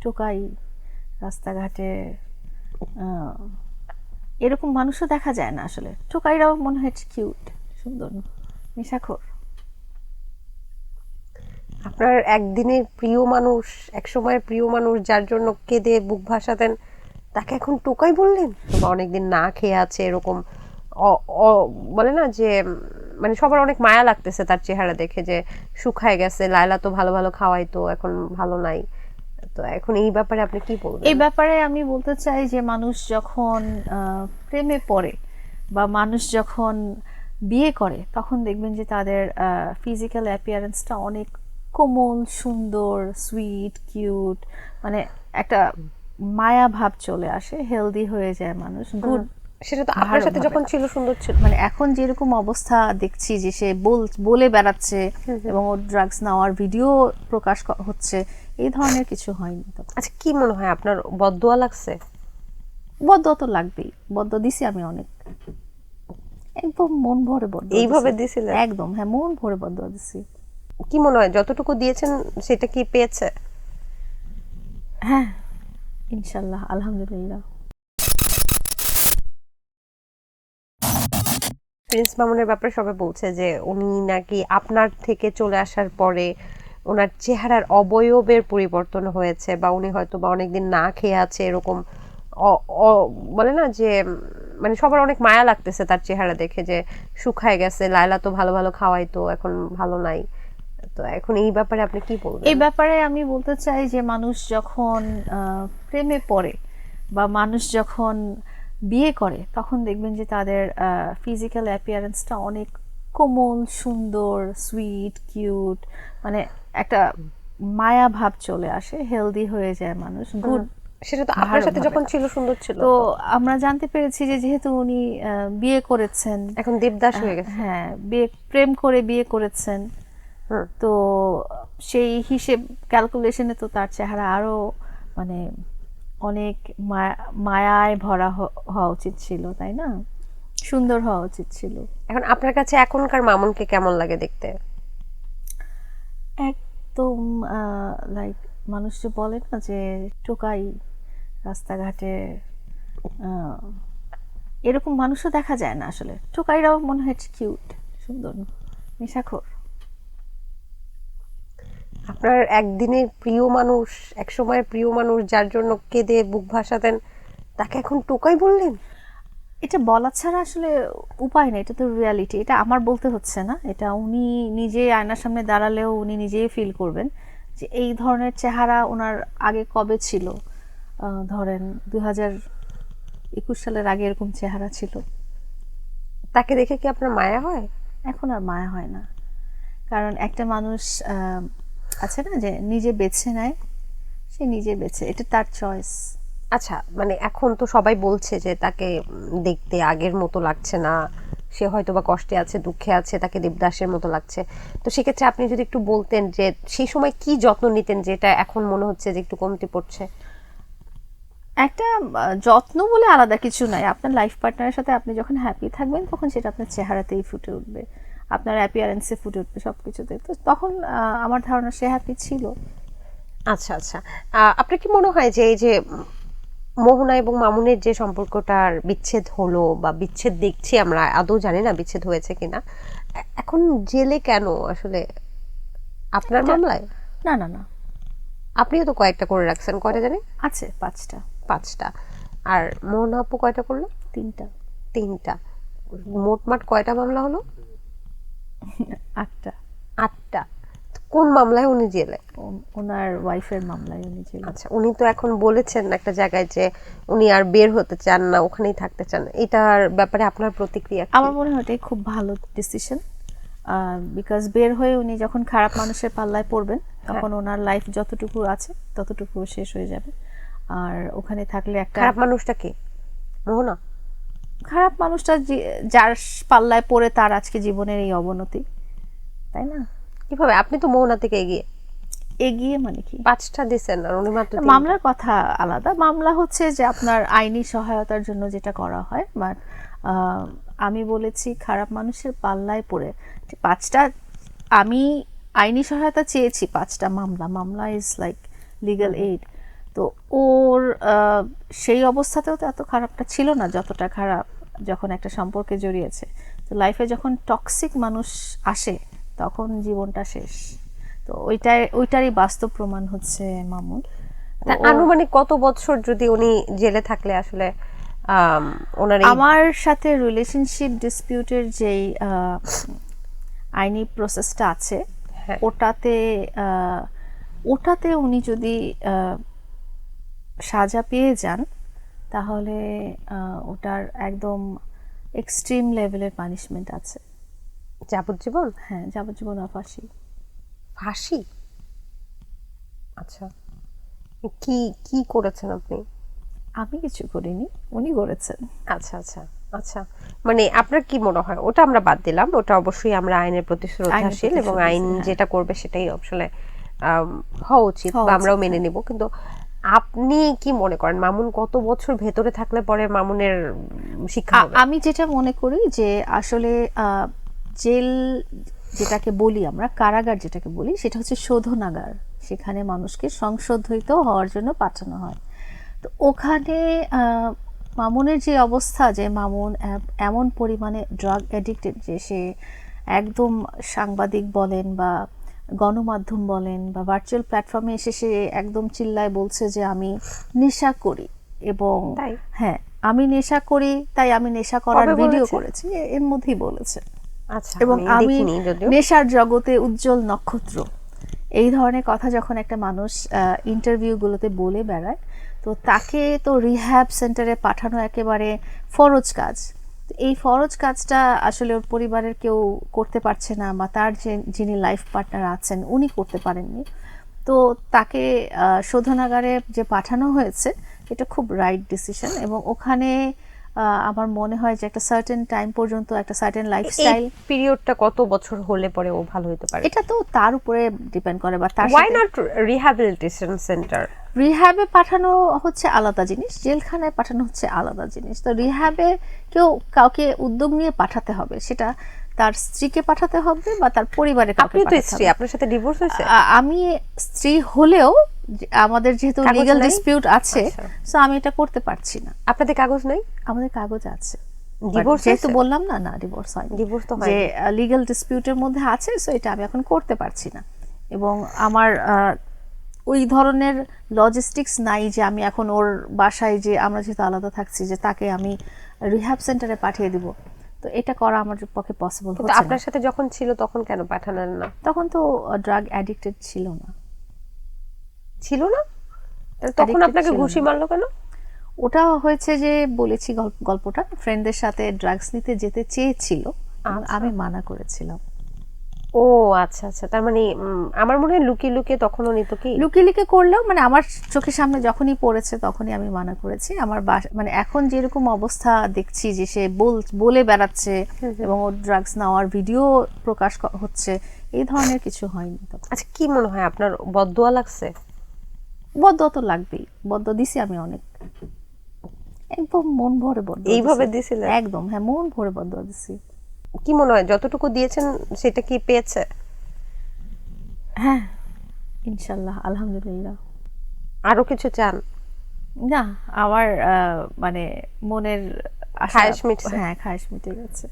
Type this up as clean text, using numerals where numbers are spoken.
টোকাই রাস্তাঘাটে এরকম মানুষও দেখা যায় না আসলে। টোকাইরাও মনে হয় কিউট, সুন্দর, নেশাখোর। আপনার একদিনের প্রিয় মানুষ, একসময়ের প্রিয় মানুষ, যার জন্য কেঁদে বুক ভাসাতেন, তাকে এখন টোকাই বললেন? বা অনেকদিন না খেয়ে আছে এরকম বলে না যে মানে সবার অনেক মায়া লাগতেছে তার চেহারা দেখে, যে শুকায় গেছে, লায়লা তো ভালো ভালো খাওয়াইতো, এখন ভালো নাই। তো এখন এই ব্যাপারে আপনি কি বলবেন? এই ব্যাপারে আমি বলতে চাই যে মানুষ যখন প্রেমে পড়ে বা মানুষ যখন বিয়ে করে তখন দেখবেন যে তাদের ফিজিক্যাল অ্যাপিয়ারেন্সটা অনেক কোমল, সুন্দর, সুইট, কিউট, মানে একটা মায়া ভাব চলে আসে, হেলদি হয়ে যায় মানুষ, গুড। সেটা তো আপনার সাথে যখন ছিল সুন্দর ছিল। মানে এখন যেরকম অবস্থা দেখছি যে সে বলে বেড়াচ্ছে এবং ওর ড্রাগস নেওয়ার ভিডিও প্রকাশ হচ্ছে, এই ধরনের কিছু হয়নি তখন। আচ্ছা, কি মনে হয় আপনার বদদোয়া লাগছে? বদদোয়া তো লাগবেই, বদদোয়া দিছি আমি অনেক, একদম মন ভরে বদদোয়া এইভাবে দিছি। দিছিলেন? একদম, হ্যাঁ, মন ভরে বদদোয়া দিছি। কি মনে হয় যতটুকু দিয়েছেন সেটা কি পেয়েছে? হ্যাঁ, ইনশাল্লাহ, আলহামদুলিল্লাহ। প্রিন্স মামুনের ব্যাপারে সবাই বলছে যে উনি নাকি আপনার থেকে চলে আসার পরে ওনার চেহারার অবয়বের পরিবর্তন হয়েছে, বা উনি হয়তো বা অনেকদিন না খেয়ে আছে এরকম বলে না যে মানে সবার অনেক মায়া লাগতেছে তার চেহারা দেখে, যে শুকায় গেছে, লায়লা তো ভালো ভালো খাওয়াইতো, এখন ভালো নাই। তো এখন এই ব্যাপারে আপনি কি বলবেন? এই ব্যাপারে আমি বলতে চাই যে মানুষ যখন প্রেমে পড়ে বা মানুষ যখন বিয়ে করে তখন দেখবেন যে তাদের ফিজিক্যাল অ্যাপিয়ারেন্সটা অনেক কোমল, সুন্দর, সুইট, কিউট, মানে একটা মায়া ভাব চলে আসে, হেলদি হয়ে যায় মানুষ, গুড। সেটা তো আপনার সাথে যখন ছিল সুন্দর ছিল। তো আমরা জানতে পেরেছি যে যেহেতু উনি বিয়ে করেছেন, এখন দেবদাস হয়ে গেছে। হ্যাঁ, বিয়ে, প্রেম করে বিয়ে করেছেন, তো সেই হিসেব ক্যালকুলেশনে তো তার চেহারা আরো মানে অনেক মায়ায় ভরা হওয়া উচিত ছিল, তাই না? সুন্দর হওয়া উচিত ছিল। এখন আপনার কাছে এখনকার মামুনকে কেমন লাগে দেখতে? একদম লাইক, মানুষ যে বলে না যে টোকাই রাস্তাঘাটে এরকম মানুষও দেখা যায় না আসলে। টোকাইরাও মনে হয় কিউট, সুন্দর, নেশাখোর। আপনার একদিনের প্রিয় মানুষ, একসময়ের প্রিয় মানুষ, যার জন্য কেঁদে বুক ভাসাতেন, তাকে এখন টোকাই বললেন? এটা বলা ছাড়া আসলে উপায় নেই, এটা তো রিয়ালিটি, এটা আমার বলতে হচ্ছে না, এটা উনি নিজে আয়নার সামনে দাঁড়ালেও উনি নিজেই ফিল করবেন যে এই ধরনের চেহারা ওনার আগে কবে ছিল। ধরেন 2021 সালের আগে এরকম চেহারা ছিল। তাকে দেখে কি আপনার মায়া হয়? এখন আর মায়া হয় না, কারণ একটা মানুষ আছে না যে নিজে বেছে নেয়, সে নিজে বেছে, এটা তার চয়েস। আচ্ছা, মানে এখন তো সবাই বলছে যে তাকে দেখতে আগের মতো লাগছে না, সে হয়তো বা কষ্টে আছে, দুঃখে আছে, তাকে দেবদাসের মতো লাগছে। তো সেক্ষেত্রে আপনি যদি একটু বলতেন যে সেই সময় কি যত্ন নিতেন যেটা এখন মনে হচ্ছে যে একটু কমতি পড়ছে? একটা যত্ন বলে আলাদা কিছু নাই, আপনার লাইফ পার্টনারের সাথে আপনি যখন হ্যাপি থাকবেন তখন সেটা আপনার চেহারাতেই ফুটে উঠবে, আপনার অ্যাপিয়ারেন্সে ফুটে উঠবে, সবকিছুতে। তো তখন আমার ধারণা সে হ্যাপি ছিল। আচ্ছা আচ্ছা, আপনার কি মনে হয় যে এই যে মোহনা এবং মামুনের যে সম্পর্কটার বিচ্ছেদ হলো বা বিচ্ছেদ দেখছি আমরা, আদৌ জানি না বিচ্ছেদ হয়েছে কিনা, এখন জেলে কেন আসলে? আপনার মামলায়? না না না, আপনিও তো কয়েকটা করে রাখছেন, কয়টা জানি? আছে 5টা। 5টা। আর মোহনা আপু কয়টা করলো? 3টা। 3টা। মোটমাট কয়টা মামলা হলো? 8টা। 8টা। কোন মামলায় উনি জেলে? ওনার ওয়াইফের মামলায় উনি জেলে। আচ্ছা, উনি তো এখন বলেছেন একটা জায়গায় যে উনি আর বের হতে চান না, ওখানেই থাকতে চান। এটার ব্যাপারে আপনার প্রতিক্রিয়া কি? আমার মনে হয় এটাই খুব ভালো ডিসিশন, বিকজ বের হয়ে উনি যখন খারাপ মানুষের পাল্লায় পড়বেন তখন ওনার লাইফ যতটুকু আছে ততটুকু শেষ হয়ে যাবে। আর ওখানে থাকলে একটা খারাপ মানুষটা কে? মোহনা? খারাপ মানুষটা যার পাল্লায় পড়ে তার আজকে জীবনের এই অবনতি, তাই না? কিভাবে? আপনি তো মোহনা থেকে এগিয়ে। এগিয়ে মানে কি? 5টা দিছেন আর উনি মাত্র 3টা। মামলার কথা আলাদা, মামলা হচ্ছে যে আপনার আইনি সহায়তার জন্য যেটা করা হয়, বাট আমি বলেছি খারাপ মানুষের পাল্লায় পড়ে 5টা, আমি আইনি সহায়তা চেয়েছি 5টা মামলা, মামলা ইজ লাইক লিগ্যাল এইড। তো ওর সেই অবস্থাতেও তো এত খারাপটা ছিল না যতটা খারাপ যখন একটা সম্পর্কে জড়িয়েছে। তো লাইফে যখন টক্সিক মানুষ আসে তখন জীবনটা শেষ। তো ওইটারই বাস্তব প্রমাণ হচ্ছে মামুন। তা আনুমানিক কত বছর যদি উনি জেলে থাকলে আসলে ওনার আমার সাথে রিলেশনশিপ ডিসপিউটের যেই আইনি প্রসেসটা আছে হ্যাঁ। ওটাতে উনি যদি সাজা পেয়ে যান তাহলে ওটার একদম এক্সট্রিম লেভেলের পানিশমেন্ট আছে। যাবজ্জীবন? হ্যাঁ, যাবজ্জীবন আর ফাঁসি। ফাঁসি? আচ্ছা, কি কি করেছেন আপনি? আমি কিছু করিনি, উনি করেছেন। আচ্ছা আচ্ছা আচ্ছা, মানে আপনার কি মনে হয়, ওটা আমরা বাদ দিলাম, ওটা অবশ্যই আমরা আইনের প্রতি শ্রদ্ধাশীল এবং আইন যেটা করবে সেটাই আসলে হওয়া উচিত বা আমরাও মেনে নিব, কিন্তু আপনি কি মনে করেন মামুন কত বছর ভেতরে থাকলে পরে মামুনের শিক্ষা হবে? আমি যেটা মনে করি যে আসলে জেল যেটাকে বলি আমরা, কারাগার যেটাকে বলি, সেটা হচ্ছে শোধনাগার। সেখানে মানুষকে সংশোধিত হওয়ার জন্য পাঠানো হয়। তো ওখানে মামুনের যে অবস্থা, যে মামুন এমন পরিমাণে ড্রাগ অ্যাডিক্টেড যে সে একদম সাংবাদিক বলেন বা গণমাধ্যম বলেন বা ভার্চুয়াল প্ল্যাটফর্মে এসে সে একদম চিল্লায় বলছে যে আমি নেশা করি, এবং হ্যাঁ আমি নেশা করি, তাই আমি নেশা করার ভিডিও করেছি, এর মধ্যেই বলেছে। আচ্ছা, এবং আমি নেশার জগতে উজ্জ্বল নক্ষত্র, এই ধরনের কথা যখন একটা মানুষ ইন্টারভিউগুলোতে বলে বেড়ায়, তো তাকে তো রিহ্যাব সেন্টারে পাঠানো একেবারে ফরজ কাজ। এই ফরজ কাজটা আসলে ওর পরিবারের কেউ করতে পারছে না, বা তার যিনি লাইফ পার্টনার আছেন উনি করতে পারেননি। তো তাকে শোধনাগারে যে পাঠানো হয়েছে এটা খুব রাইট ডিসিশন। এবং ওখানে আমার মনে হয় যে একটা সার্টেন টাইম পর্যন্ত একটা সার্টেন লাইফস্টাইল পিরিয়ডটা কত বছর হলে পরে ও ভালো হতে পারে, এটা তো তার উপরে ডিপেন্ড করে। বা তার ওয়াই নট রিহ্যাবিলিটেশন সেন্টার? রিহ্যাবে পাঠানো হচ্ছে আলাদা জিনিস, জেলখানায় পাঠানো হচ্ছে আলাদা জিনিস। তো রিহ্যাবে কাউকে উদ্যোগ নিয়ে পাঠাতে হবে, সেটা তার স্ত্রীকে পাঠাতে হবে বা তার পরিবারের কাউকে আপনি তো পাঠাতে স্ত্রী, হবে। আপনার সাথে ডিভোর্স হয়েছে? আমি স্ত্রী হলেও আমাদের যেহেতু কাগজ লিগ্যাল নাই? ডিসপিউট আছে, আচ্ছা। সো আমি এটা করতে পারছি না। আপনাদের কাগজ নাই? আমাদের কাগজ আছে, ডিভোর্স যেহেতু বললাম না, না ডিভোর্স হয়নি, ডিভোর্স তো যে হয়নি। লিগ্যাল ডিসপিউটের মধ্যে আছে, সো এটা আমি এখন করতে পারছি না। এবং আমার ওই ধরনের লজিস্টিক্স নাই যে আমি এখন ওর বাসায়, যে আমরা যেহেতু আলাদা থাকছি, যে তাকে আমি রিহ্যাব সেন্টারে পাঠিয়ে দিব। তো এটা করা আমার পক্ষে পসিবল কিন্তু হচ্ছে না। আপনার সাথে যখন ছিল তখন কেন পাঠালেন না? তখন তো ড্রাগ অ্যাডিক্টেড ছিল না। ছিল না? তাহলে তখন Addicted আপনাকে ছিল ঘুষি না। মারলো কেন? ওটা হয়েছে যে বলেছি গল্পটা, ফ্রেন্ডদের সাথে ড্রাগস নিতে যেতে চেয়েছিল, আমি মানা করেছিলাম। ও আচ্ছা আচ্ছা, তার মানে আমার মনে হয় লুকিয়ে লুকিয়ে তখনও নিত কি? লুকিয়ে লুকিয়ে করলেও, মানে আমার চোখের সামনে যখনই পড়েছে তখনই আমি মানা করেছি। আমার মানে এখন যেরকম অবস্থা দেখছি যে সে বলে বেড়াচ্ছে এবং ওর ড্রাগস নেওয়ার ভিডিও প্রকাশ হচ্ছে, এই ধরনের কিছু হয়নি তখন। আচ্ছা, কি মনে হয় আপনার বদদোয়া লাগছে? বদদোয়া তো লাগবেই, বদদোয়া দিছি আমি অনেক, একদম মন ভরে বদদোয়া এইভাবে দিছি। দিছিলেন? একদম, হ্যাঁ, মন ভরে বদদোয়া দিছি। কি মনে হয় যতটুকু দিয়েছেন সেটা কি পেয়েছে? হ্যাঁ, ইনশাল্লাহ, আলহামদুলিল্লাহ। আরো কিছু চান? না, আমার মানে মনের আশা, খায়েশ মিটছে? হ্যাঁ, খায়েশ মিটে গেছে।